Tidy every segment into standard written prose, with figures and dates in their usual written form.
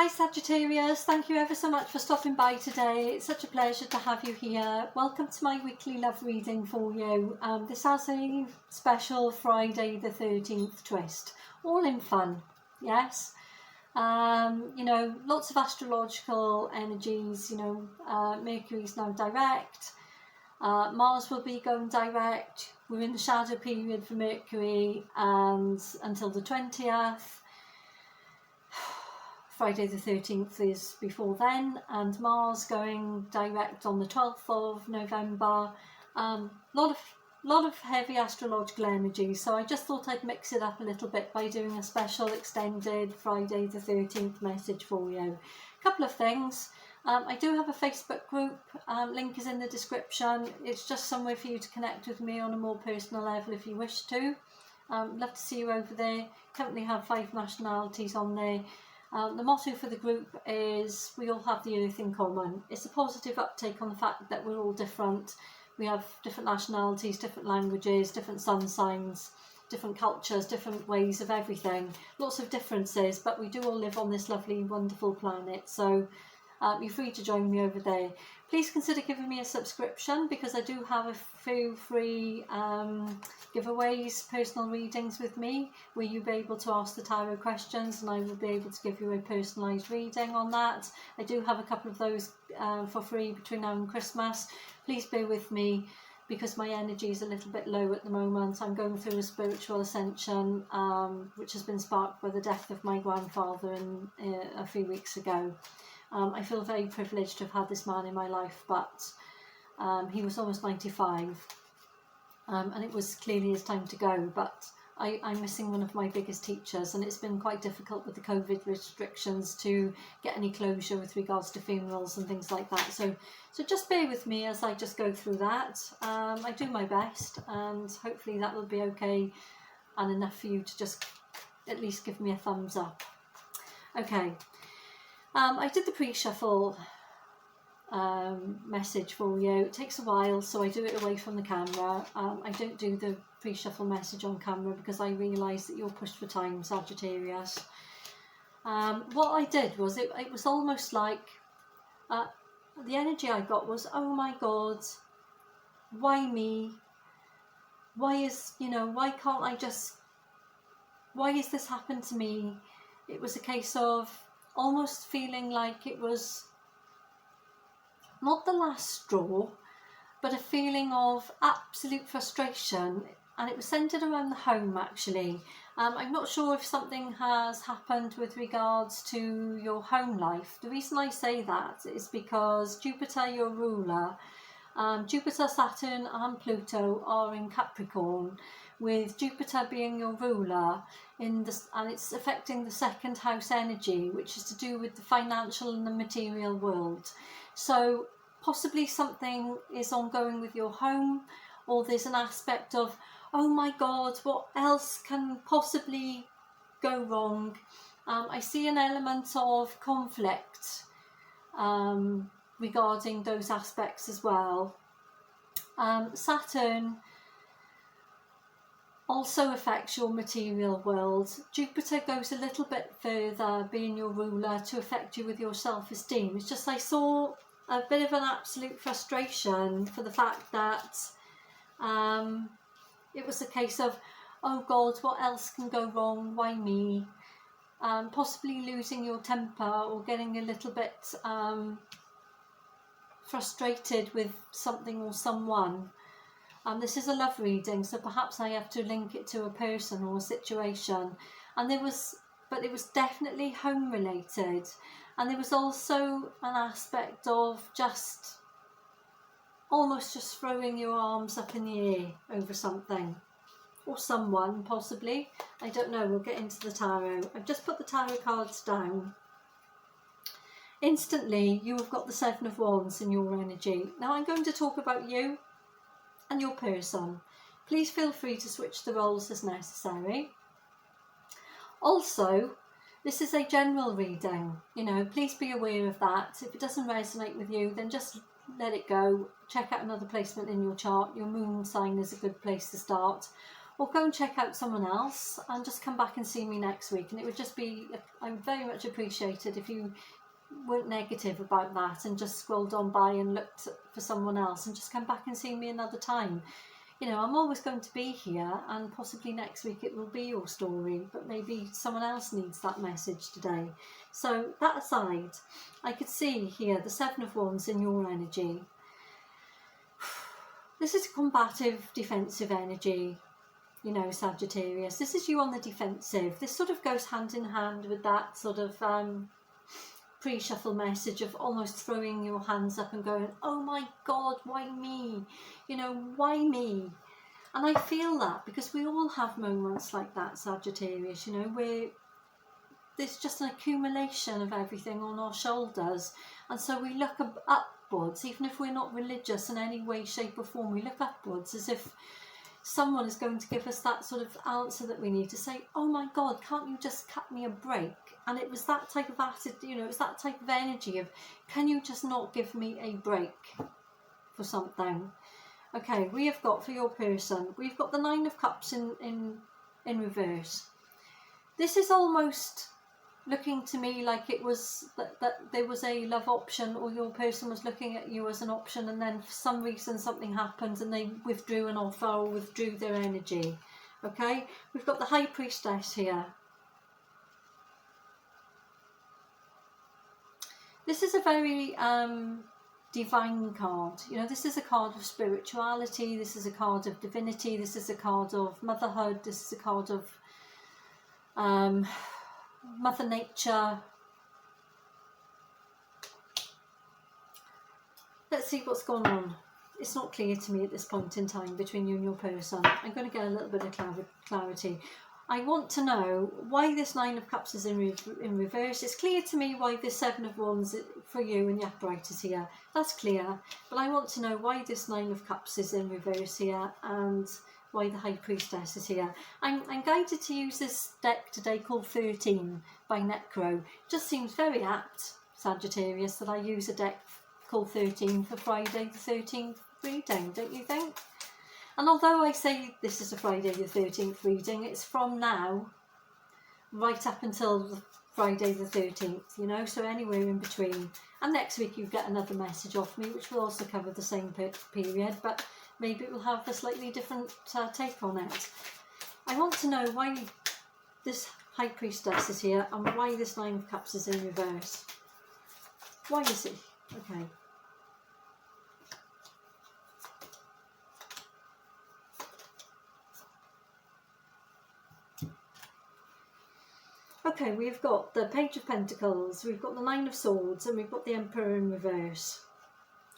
Hi Sagittarius, thank you ever so much for stopping by today. It's such a pleasure to have you here. Welcome to my weekly love reading for you. This has a special Friday the 13th twist, all in fun, yes. Lots of astrological energies, Mercury's now direct, Mars will be going direct. We're in the shadow period for Mercury and until the 20th. Friday the 13th is before then, and Mars going direct on the 12th of November. Lot of heavy astrological energy, so I just thought I'd mix it up a little bit by doing a special extended Friday the 13th message for you. A couple of things. I do have a Facebook group, link is in the description. It's just somewhere for you to connect with me on a more personal level if you wish to. Love to see you over there. Currently have 5 nationalities on there. The motto for the group is we all have the earth in common. It's a positive uptake on the fact that we're all different. We have different nationalities, different languages, different sun signs, different cultures, different ways of everything. Lots of differences, but we do all live on this lovely, wonderful planet. So you're free to join me over there. Please consider giving me a subscription because I do have a few free giveaways, personal readings with me, where you'll be able to ask the tarot questions and I will be able to give you a personalised reading on that. I do have a couple of those for free between now and Christmas. Please bear with me because my energy is a little bit low at the moment. I'm going through a spiritual ascension which has been sparked by the death of my grandfather a few weeks ago. I feel very privileged to have had this man in my life, but he was almost 95 and it was clearly his time to go, but I'm missing one of my biggest teachers, and it's been quite difficult with the COVID restrictions to get any closure with regards to funerals and things like that. So just bear with me as I just go through that. I do my best and hopefully that will be okay and enough for you to just at least give me a thumbs up. Okay. I did the pre-shuffle message for you. It takes a while, so I do it away from the camera. I don't do the pre-shuffle message on camera because I realise that you're pushed for time, Sagittarius. What I did was, it was almost like the energy I got was, oh my God, why me? Why can't I just, why has this happened to me? It was a case of almost feeling like it was not the last straw, but a feeling of absolute frustration, and it was centred around the home actually. I'm not sure if something has happened with regards to your home life. The reason I say that is because Jupiter, your ruler, Jupiter, Saturn and Pluto are in Capricorn, with Jupiter being your ruler and it's affecting the second house energy, which is to do with the financial and the material world. So possibly something is ongoing with your home, or there's an aspect of, oh my God, what else can possibly go wrong? I see an element of conflict regarding those aspects as well. Saturn also affects your material world. Jupiter goes a little bit further, being your ruler, to affect you with your self-esteem. It's just I saw a bit of an absolute frustration for the fact that it was a case of, oh God, what else can go wrong? Why me? Possibly losing your temper or getting a little bit frustrated with something or someone. This is a love reading, so perhaps I have to link it to a person or a situation. And it was definitely home related. And there was also an aspect of just almost just throwing your arms up in the air over something or someone, possibly. I don't know, we'll get into the tarot. I've just put the tarot cards down. Instantly, you have got the 7 of Wands in your energy. Now I'm going to talk about you and your person. Please feel free to switch the roles as necessary. Also, this is a general reading, please be aware of that. If it doesn't resonate with you, then just let it go. Check out another placement in your chart. Your moon sign is a good place to start. or go and check out someone else and just come back and see me next week. And it would just be, I'm very much appreciated if you weren't negative about that and just scrolled on by and looked for someone else and just come back and see me another time. You know, I'm always going to be here, and possibly next week it will be your story, but maybe someone else needs that message today. So that aside, I could see here the Seven of Wands in your energy. This is combative, defensive energy, you know, Sagittarius. This is you on the defensive. This sort of goes hand in hand with that sort of pre-shuffle message of almost throwing your hands up and going, oh my God, why me? You know, why me? And I feel that because we all have moments like that, Sagittarius, you know, where there's just an accumulation of everything on our shoulders. And so we look upwards, even if we're not religious in any way, shape or form, we look upwards as if someone is going to give us that sort of answer that we need to say, oh my God, can't you just cut me a break? And it was that type of attitude, you know, it was that type of energy of, can you just not give me a break for something? Okay, we have got for your person, we've got the Nine of Cups in reverse. This is almost looking to me like it was that there was a love option, or your person was looking at you as an option, and then for some reason something happened and they withdrew an offer or withdrew their energy. Okay, we've got the High Priestess here. This is a very divine card. You know, this is a card of spirituality, this is a card of divinity, this is a card of motherhood, this is a card of Mother Nature. Let's see what's going on. It's not clear to me at this point in time between you and your person. I'm going to get a little bit of clarity. I want to know why this Nine of Cups is in reverse. It's clear to me why this Seven of Wands for you and the upright is here. That's clear. But I want to know why this Nine of Cups is in reverse here, and why the High Priestess is here. I'm guided to use this deck today called 13 by Necro. It just seems very apt, Sagittarius, that I use a deck called 13 for Friday the 13th reading, don't you think? And although I say this is a Friday the 13th reading, it's from now right up until Friday the 13th, you know, so anywhere in between. And next week you get another message off me, which will also cover the same period, but maybe it will have a slightly different take on it. I want to know why this High Priestess is here and why this Nine of Cups is in reverse. Why is it? Okay. Okay, we've got the Page of Pentacles, we've got the Nine of Swords, and we've got the Emperor in reverse.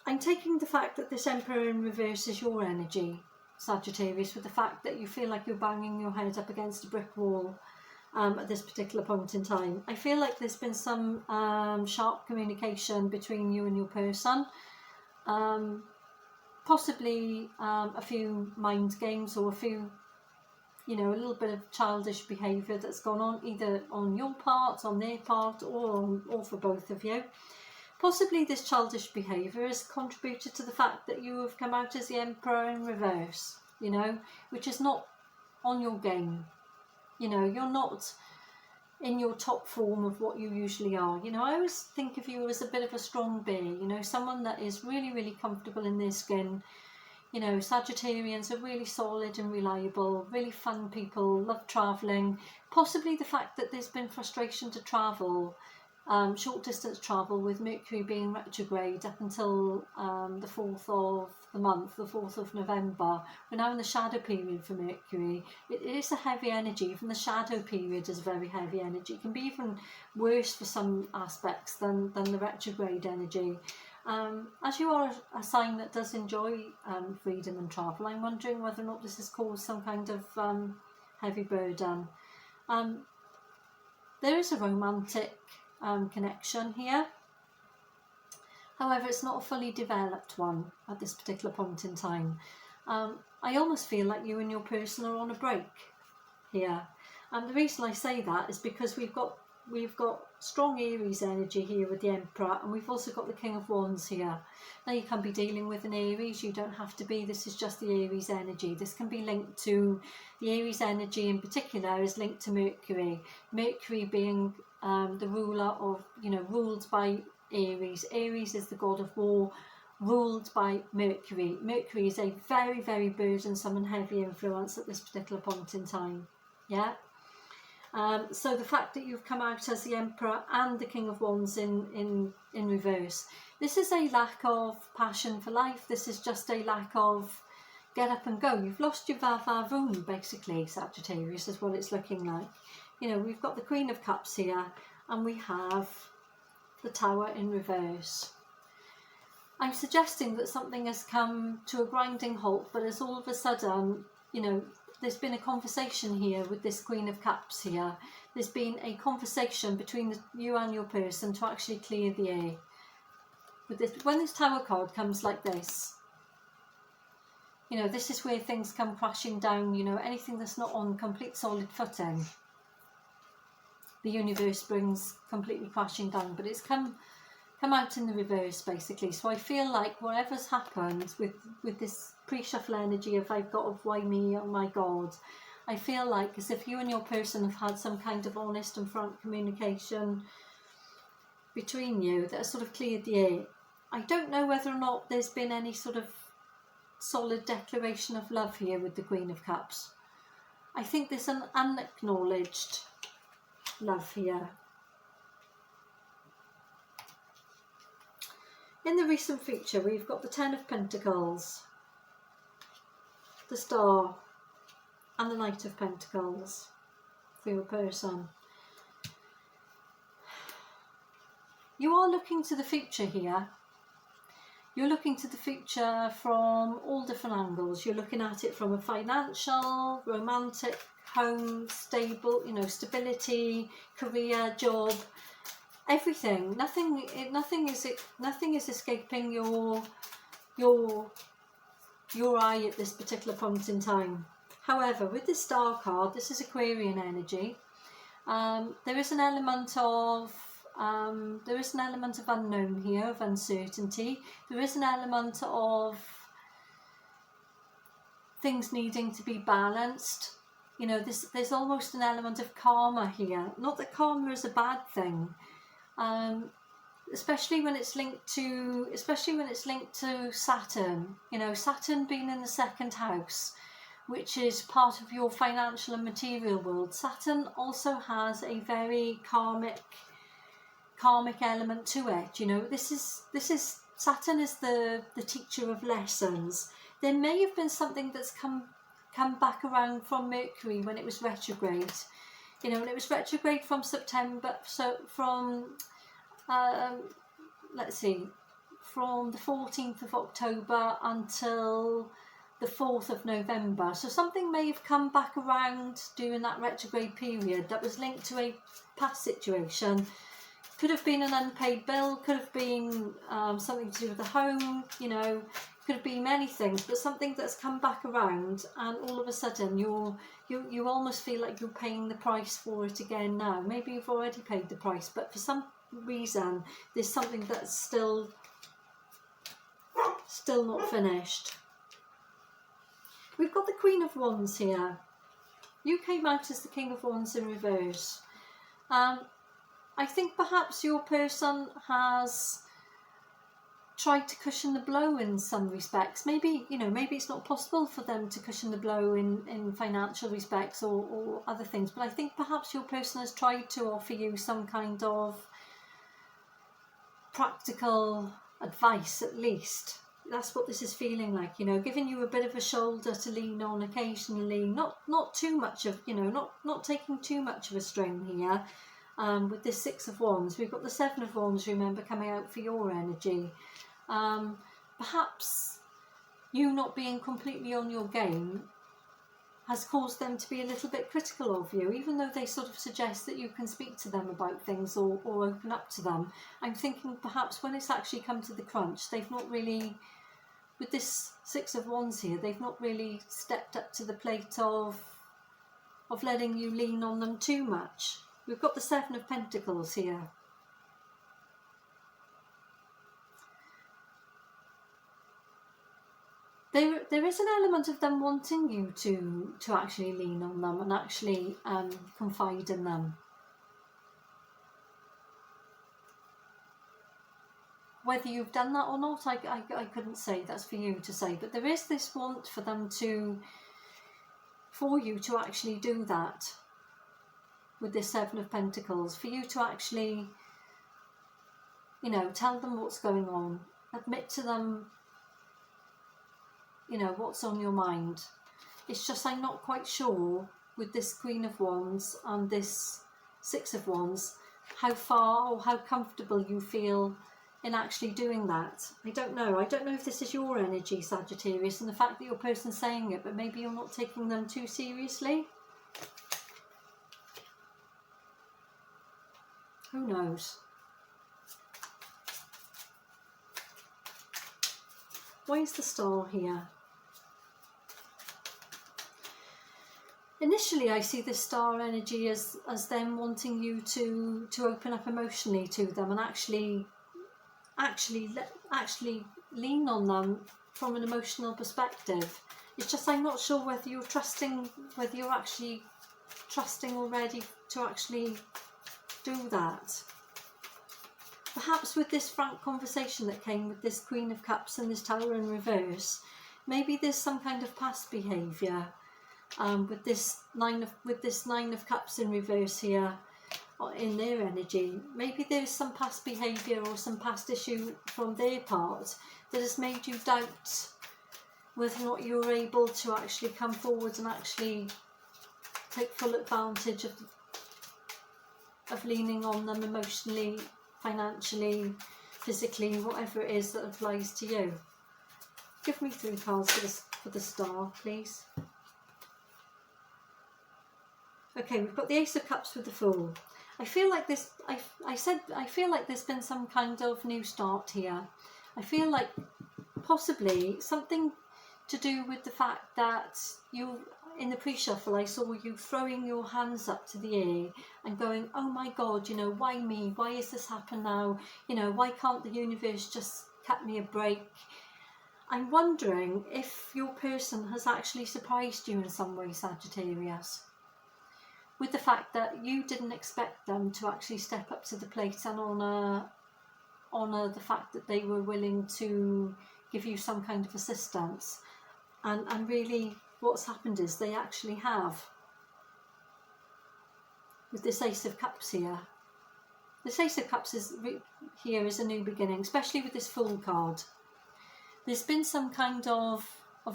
I'm taking the fact that this Emperor in reverse is your energy, Sagittarius, with the fact that you feel like you're banging your head up against a brick wall at this particular point in time. I feel like there's been some sharp communication between you and your person, possibly a few mind games or a few, you know, a little bit of childish behaviour that's gone on, either on your part, on their part, or for both of you. Possibly this childish behaviour has contributed to the fact that you have come out as the Emperor in reverse, you know, which is not on your game. You know, you're not in your top form of what you usually are. You know, I always think of you as a bit of a strong bear, you know, someone that is really, really comfortable in their skin. You know, Sagittarians are really solid and reliable, really fun people, love travelling. Possibly the fact that there's been frustration to travel, short distance travel, with Mercury being retrograde up until the 4th of the month, the 4th of November. We're now in the shadow period for Mercury. It is a heavy energy. Even the shadow period is a very heavy energy. It can be even worse for some aspects than the retrograde energy. As you are a sign that does enjoy freedom and travel, I'm wondering whether or not this has caused some kind of heavy burden. There is a romantic connection here. However, it's not a fully developed one at this particular point in time. I almost feel like you and your person are on a break here. And the reason I say that is because we've got strong Aries energy here with the Emperor, and we've also got the King of Wands here. Now you can be dealing with an Aries, you don't have to be, this is just the Aries energy. This can be linked to, the Aries energy in particular is linked to Mercury. Mercury being the ruler of, ruled by Aries. Aries is the god of war, ruled by Mercury. Mercury is a very, very burdensome and heavy influence at this particular point in time. Yeah. So the fact that you've come out as the Emperor and the King of Wands in reverse, this is a lack of passion for life. This is just a lack of get up and go. You've lost your va-va-voom, basically, Sagittarius, is what it's looking like. We've got the Queen of Cups here, and we have the Tower in reverse. I'm suggesting that something has come to a grinding halt, but as all of a sudden, there's been a conversation here with this Queen of Cups here. There's been a conversation between you and your person to actually clear the air. With this, when this Tower card comes like this, this is where things come crashing down. Anything that's not on complete solid footing, the universe brings completely crashing down. But it's come out in the reverse, basically. So I feel like whatever's happened with this pre-shuffle energy of I've got of why me, oh my God, I feel like as if you and your person have had some kind of honest and frank communication between you that has sort of cleared the air. I don't know whether or not there's been any sort of solid declaration of love here with the Queen of Cups. I think there's an unacknowledged love here. In the recent future, we've got the Ten of Pentacles, the Star, and the Knight of Pentacles for your person. You are looking to the future here. You're looking to the future from all different angles. You're looking at it from a financial, romantic, home, stable, stability, career, job, everything. Nothing is escaping your eye at this particular point in time. However, with this Star card, this is Aquarian energy. There is an element of unknown here, of uncertainty. There is an element of things needing to be balanced. There's almost an element of karma here. Not that karma is a bad thing. Especially when it's linked to Saturn. Saturn being in the second house, which is part of your financial and material world. Saturn also has a very karmic element to it. This is Saturn is the teacher of lessons. There may have been something that's come back around from Mercury when it was retrograde. When it was retrograde from September, so from from the 14th of October until the 4th of November. So something may have come back around during that retrograde period that was linked to a past situation. Could have been an unpaid bill, could have been something to do with the home, could have been many things, but something that's come back around, and all of a sudden you almost feel like you're paying the price for it again now. Maybe you've already paid the price, but for some reason there's something that's still not finished. We've got the Queen of Wands here. You came out as the King of Wands in reverse. I think perhaps your person has tried to cushion the blow in some respects. Maybe it's not possible for them to cushion the blow in financial respects or other things, but I think perhaps your person has tried to offer you some kind of practical advice, at least. That's what this is feeling like, giving you a bit of a shoulder to lean on occasionally, not too much of, not taking too much of a strain here. With this Six of Wands, we've got the Seven of Wands, remember, coming out for your energy. Perhaps you not being completely on your game has caused them to be a little bit critical of you, even though they sort of suggest that you can speak to them about things or open up to them. I'm thinking perhaps when it's actually come to the crunch, they've not really, with this Six of Wands here, they've not really stepped up to the plate of letting you lean on them too much. we've got the Seven of Pentacles here. There is an element of them wanting you to actually lean on them and actually confide in them. Whether you've done that or not, I couldn't say. That's for you to say. But there is this want for them for you to actually do that with this Seven of Pentacles. For you to actually, you know, tell them what's going on. Admit to them, you know, what's on your mind. It's just I'm not quite sure with this Queen of Wands and this Six of Wands how far or how comfortable you feel in actually doing that. I don't know. I don't know if this is your energy, Sagittarius, and the fact that your person's saying it, but maybe you're not taking them too seriously. Who knows? Why is the Star here? Initially, I see this Star energy as them wanting you to open up emotionally to them and actually lean on them from an emotional perspective. It's just I'm not sure whether you're actually trusting already to actually do that. Perhaps with this frank conversation that came with this Queen of Cups and this Tower in reverse, maybe there's some kind of past behaviour. With this Nine of Cups in reverse here, in their energy, maybe there's some past behaviour or some past issue from their part that has made you doubt whether or not you're able to actually come forward and actually take full advantage of leaning on them emotionally, financially, physically, whatever it is that applies to you. Give me 3 cards for the Star, please. Okay, we've got the Ace of Cups with the Fool. I feel like this. I feel like there's been some kind of new start here. I feel like possibly something to do with the fact that you, in the pre-shuffle, I saw you throwing your hands up to the air and going, "Oh my God, you know, why me? Why has this happened now? You know, why can't the universe just cut me a break?" I'm wondering if your person has actually surprised you in some way, Sagittarius, with the fact that you didn't expect them to actually step up to the plate and honour the fact that they were willing to give you some kind of assistance. And really what's happened is they actually have. With this Ace of Cups here. This Ace of Cups here is a new beginning, especially with this Fool card. There's been some kind of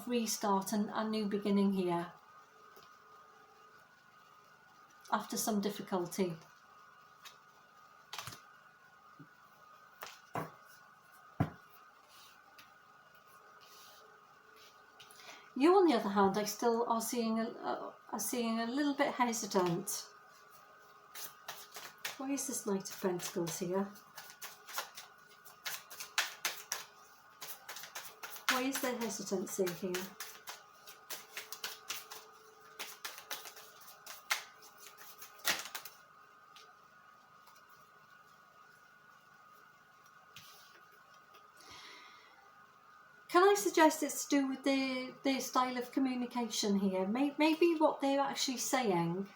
restart and new beginning here. After some difficulty. You, on the other hand, I still are seeing a little bit hesitant. Why is this Knight of Pentacles here? Why is there hesitancy here? Can I suggest it's to do with their style of communication here? Maybe what they're actually saying.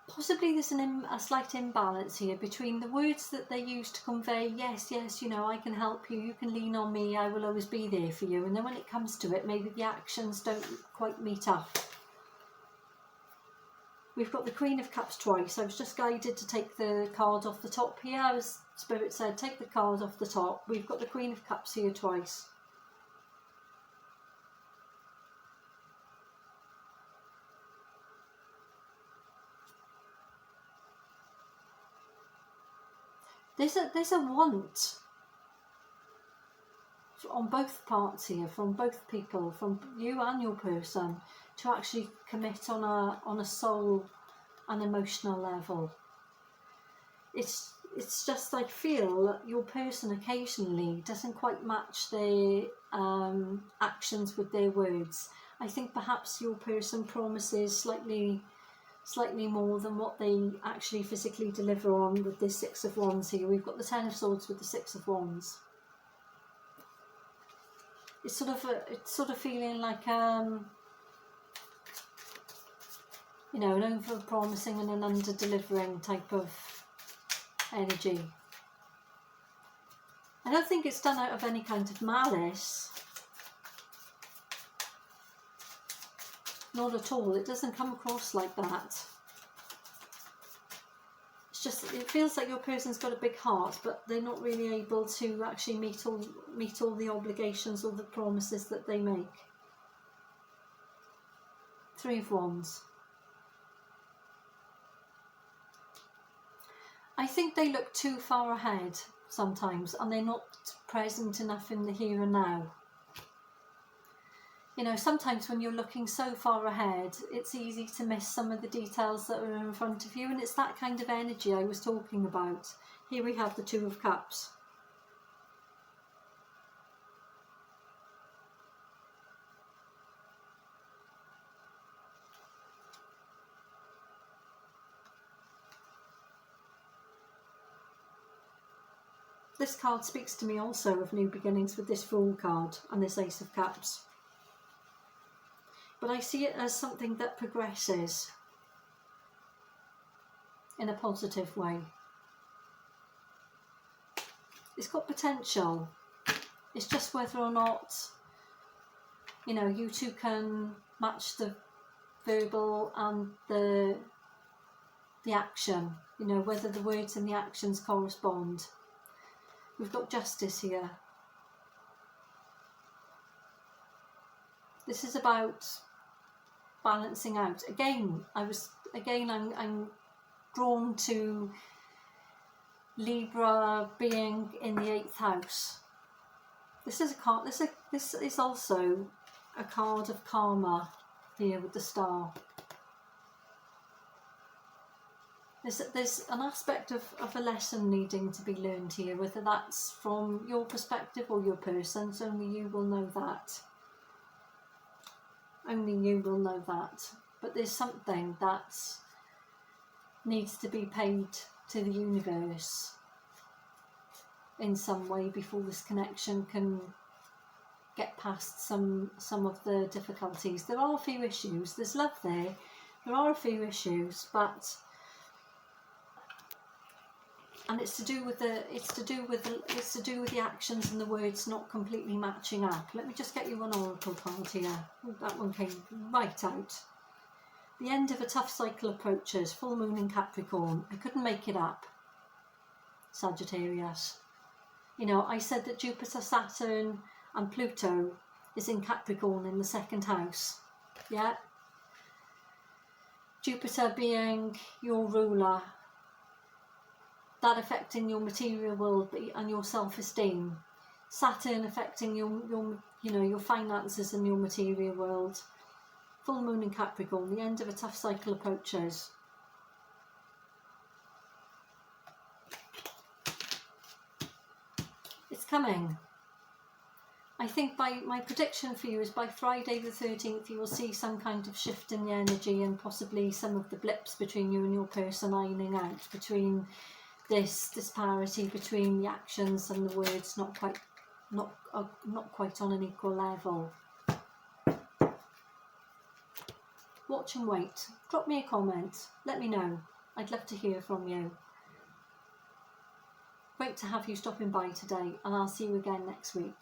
Possibly there's a slight imbalance here between the words that they use to convey, yes, you know, I can help you, you can lean on me, I will always be there for you. And then when it comes to it, maybe the actions don't quite meet up. We've got the Queen of Cups twice. I was just guided to take the card off the top here. Spirit said, take the card off the top. We've got the Queen of Cups here twice. There's a want on both parts here, from both people, from you and your person, to actually commit on a soul and emotional level. It's just I feel your person occasionally doesn't quite match their actions with their words. I think perhaps your person promises slightly slightly more than what they actually physically deliver on with this Six of Wands here. We've got the Ten of Swords with the Six of Wands. It's sort of feeling like you know, an over-promising and an under-delivering type of energy. I don't think it's done out of any kind of malice. Not at all. It doesn't come across like that. It's just, it feels like your person's got a big heart, but they're not really able to actually meet all the obligations or the promises that they make. Three of Wands. I think they look too far ahead sometimes, and they're not present enough in the here and now. You know, sometimes when you're looking so far ahead, it's easy to miss some of the details that are in front of you, and it's that kind of energy I was talking about. Here we have the Two of Cups. This card speaks to me also of new beginnings with this Fool card and this Ace of Cups. But I see it as something that progresses in a positive way. It's got potential. It's just whether or not, you know, you two can match the verbal and the action. You know, whether the words and the actions correspond. We've got Justice here. This is about balancing out. Again, I'm drawn to Libra being in the 8th house. This is a card. This is also a card of karma here with the Star. There's an aspect of a lesson needing to be learned here, whether that's from your perspective or your person's. Only you will know that. Only you will know that. But there's something that needs to be paid to the universe in some way before this connection can get past some of the difficulties. There are a few issues. There's love there. There are a few issues, but and it's to do with the actions and the words not completely matching up. Let me just get you an oracle card here. Oh, that one came right out. The end of a tough cycle approaches. Full moon in Capricorn. I couldn't make it up. Sagittarius. You know, I said that Jupiter, Saturn and Pluto is in Capricorn in the 2nd house. Yeah. Jupiter being your ruler, that affecting your material world and your self-esteem. Saturn affecting your finances and your material world. Full moon in Capricorn, the end of a tough cycle approaches. It's coming. I think my prediction for you is by Friday the 13th you will see some kind of shift in the energy, and possibly some of the blips between you and your person ironing out, between this disparity between the actions and the words not quite on an equal level. Watch and wait. Drop me a comment. Let me know. I'd love to hear from you. Great to have you stopping by today, and I'll see you again next week.